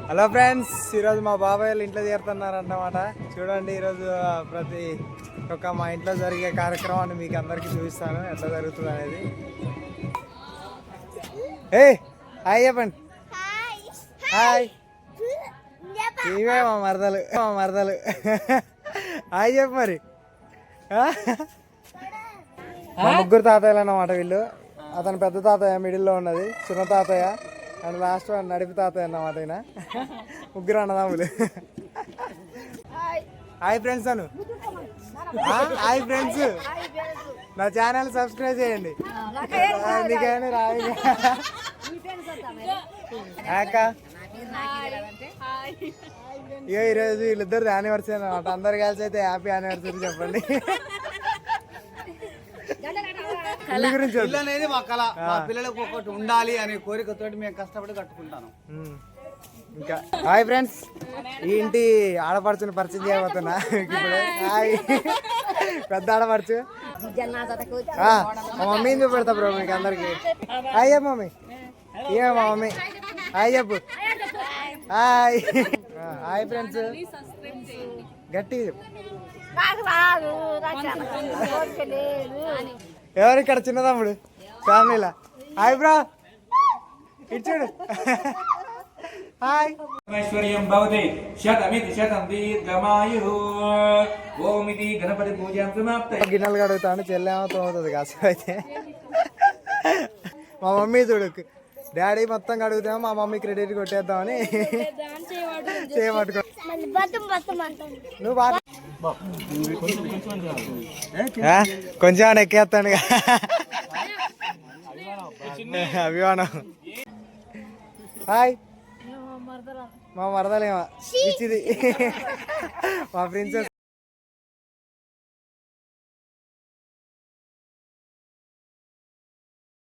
Hello friends, ఈరోజు మా బాబాయ్ వాళ్ళు ఇంట్లో చేరుతున్నారన్నమాట. చూడండి, ఈరోజు ప్రతి ఒక్క మా ఇంట్లో జరిగే కార్యక్రమాన్ని మీకు అందరికీ చూపిస్తాను ఎట్లా జరుగుతుంది అనేది. హాయ్ చెప్పండి. హాయ్, ఇవే మా మరదలు హాయ్ చెప్పు మరి. మా ముగ్గురు తాతయ్యలు అన్నమాట వీళ్ళు. అతను పెద్ద తాతయ్య, మిడిల్లో ఉన్నది చిన్న తాతయ్య, అండ్ లాస్ట్ నడిపి తాతయ్య అన్నమాట. ఈయన ముగ్గురు అన్నదమ్ములు. హాయ్ ఫ్రెండ్స్ అను. హాయ్ ఫ్రెండ్స్, నా ఛానల్ సబ్స్క్రైబ్ చేయండి. అందుకని రాయి అక్క. ఇక ఈరోజు వీళ్ళిద్దరు యానివర్సరీ అన్నమాట. అందరు కలిసి అయితే హ్యాపీ యానివర్సరీ చెప్పండి. ఇల్లు గురించి ఇల్లు అనేది మా కళ. మా పిల్లలకు ఒకటి ఉండాలి అనే కోరికతో మేము కష్టపడి కట్టుకుంటాను. ఇంకా హాయ్ ఫ్రెండ్స్, ఈ ఇంటి ఆడపడుచుని పరిచయం చేయబోతున్నా ఇప్పుడు. హాయ్, పెద్ద ఆడపడుచు. మా మమ్మీని చూపెడతా బ్రో మీకు అందరికి. హాయ్ చెప్పు మమ్మీ. ఏమో మా మమ్మీ హాయ్ చెప్పు. హాయ్ హాయ్ ఫ్రెండ్స్, గట్టి చెప్పు. ఎవరు ఇక్కడ చిన్న తమ్ముడు ఫ్యామిలీలా? హాయ్ బ్రో, ఇచ్చాడు. హాయ్. ఐశ్వర్యం భవతి శతమితి శతం దీర్ఘమాయుః. ఓమితి గణపతి పూజాం సమాప్త. గిన్నెలు కడుగుతాను, చెల్లేమో తోముతుంది కాసు. అయితే మా మమ్మీ చూడు, డాడీ మొత్తం కడుగుతామో మా మమ్మీ క్రెడిట్ కొట్టేద్దామని చేయబట్టుకో. నువ్వు బాగా కొంచెం ఎక్కేస్తాను అభిమానం. హాయ్, మా మరదలేమా ఇచ్చిది మా ప్రిన్సెస్.